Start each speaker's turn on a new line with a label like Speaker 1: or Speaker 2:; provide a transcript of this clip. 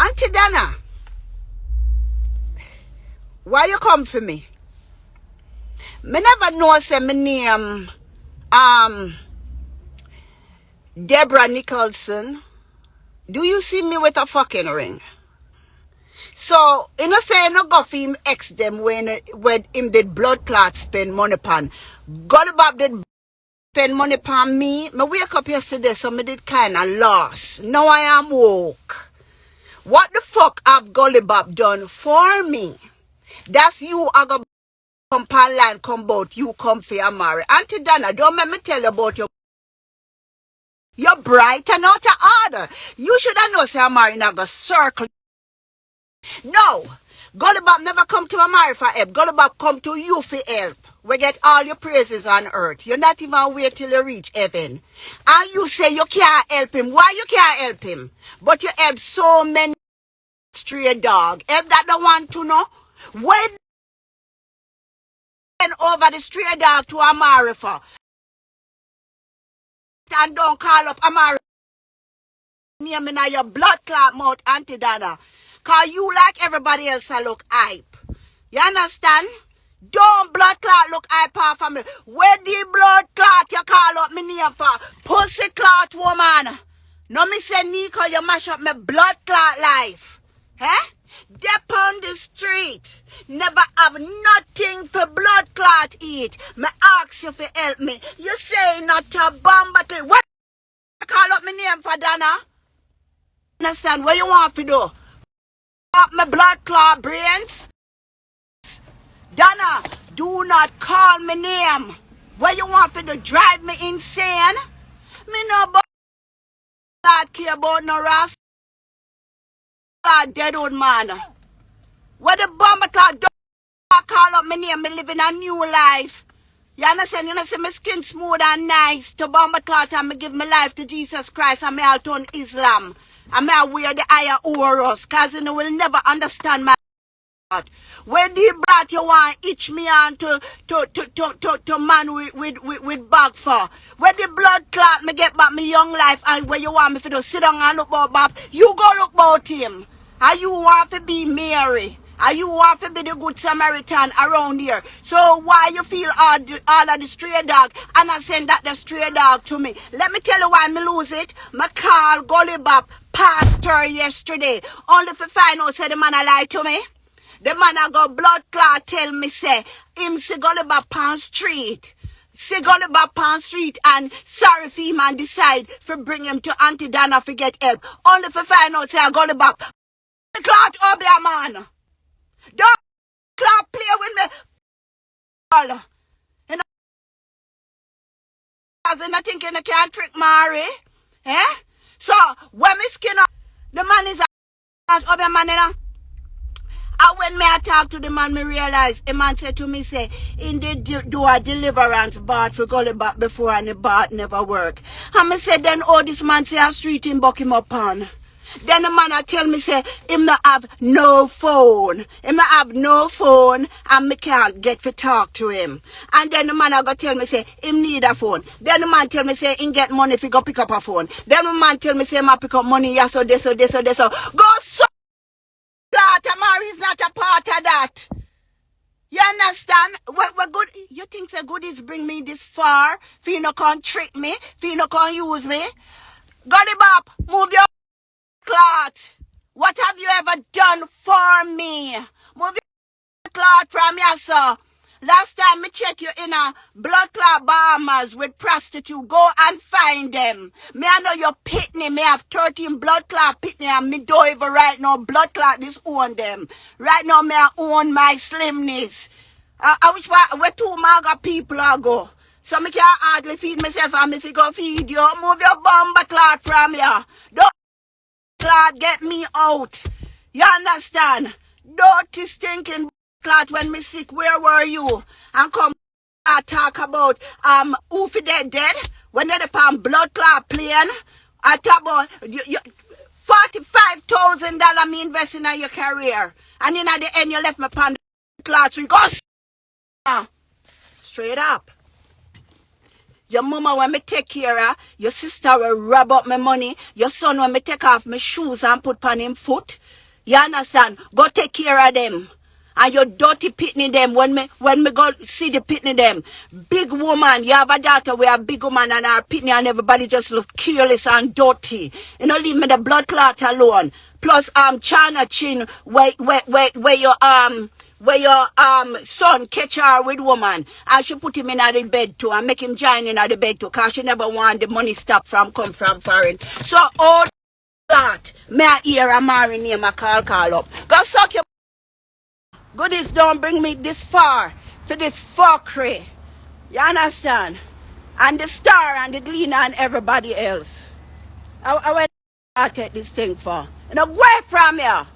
Speaker 1: Auntie Dana, why you come for me? Me never know say my name Deborah Nicholson. Do you see me with a fucking ring? So, you know say no go for him ex them when him did blood clot spend money pan. Gully Bop did spend money pan me. Me wake up yesterday so me did kinda lost. Now I am woke. What the fuck have Gully Bop done for me? That's you I go come pan line come bout you come for Amari. Auntie Dana, don't make me tell you about your you're bright and out of order. You should have known say Amari not go circle. No. Gully Bop never come to Amari for help. Gully Bop come to you for help. We get all your praises on earth. You're not even wait till you reach heaven. And you say you can't help him. Why you can't help him? But you help so many stray dog. Help that don't want to know. When over the stray dog to Amari for. And don't call up Amari. Name in your blood clot mouth, Auntie Dana. Cause you like everybody else I look hype. You understand? Don't blood clot look hype off of me. Where the blood clot you call up me name for? Pussy clot woman. No me say Nico you mash up my blood clot life. Eh? Dep on the street. Never have nothing for blood clot eat. Me ask you for help me. You say not a bomb battle. What you call up me name for, Dana? Understand what you want to do? Up my blood clot brains? Dana, do not call me name. What you want to do? Drive me insane? Me no blood care about no ras. Dead old man. What the bomb clot don't call up me name? Me living a new life. You understand? You know, say my skin smooth and nice. To bomb clot and me give my life to Jesus Christ and me all turn Islam. And me I wear the higher Horus. Cause you know will never understand my heart. Where the brat you want itch me on to man with bag for? Where the blood clot me get back me young life and where you want me to do sit down and look about Bob? You go look about him. And you want to be Mary. And you want to be the good Samaritan around here. So why you feel all of the stray dog and I send that the stray dog to me? Let me tell you why me lose it. Me call Gully Bop pastor yesterday. Only for find out say the man a lie to me. The man a go blood clot tell me say him see Gully Bop on street. See Gully Bop on street and sorry for him and decide for bring him to Auntie Dana for get help. Only for find out say Gully Bop clot Obeah man. Don't clot play with me. You know, as in I think you can't trick Mary. Eh? So when me skin up, the man is a Obeah man, you know. And when me I talk to the man, me realize the man said to me, say, in the do a deliverance bar for Gully Bop before and the bar never work. And me said, then this man say a street him buck him up on. Then the man I tell me, say, him not have no phone. Him not have no phone and me can't get to talk to him. And then the man I go tell me, say, him need a phone. Then the man tell me, say, him get money if he go pick up a phone. Then the man tell me, say, him pick up money, yes, so this, so this, so this, so. Go so that Amari is not a part of that. You understand? What good? You think the goodies bring me this far? For you not can trick me? For you not can use me? Gully Bop, move your clot. What have you ever done for me? Move your clot from your sir. Last time me check you in a blood clot bombers with prostitute. Go and find them. Me I know your pitney. Me have 13 blood clot pitney and me don't even right now blood clot this own them. Right now me I own my slimness. I wish where two maga people are go. So me can't hardly feed myself and me fi go feed you. Move your bomber clot from here. Don't clot get me out. You understand? Dirty stinking clot when me sick. Where were you? And come talk about who fi dead when they upon blood clot plane. I talk about you $45,000 me invest in your career. And in at the end you left me upon the clot. So you go straight up. Your mama when me take care of, your sister will rub up my money, your son when me take off my shoes and put on him foot. You understand? Go take care of them. And your dirty pitney them when me go see the pitney them. Big woman, you have a daughter with a big woman and her pitney and everybody just look careless and dirty. You know, leave me the blood clot alone. Plus China Chin where your son catch her with woman and she put him in the bed too and make him join in the bed too because she never want the money stop from come from foreign. So all that may I hear Amari name a call up. Go suck your goodies don't bring me this far for this fuckery. You understand? And the star and the gleaner and everybody else. I went to take this thing for. You know, go away from here.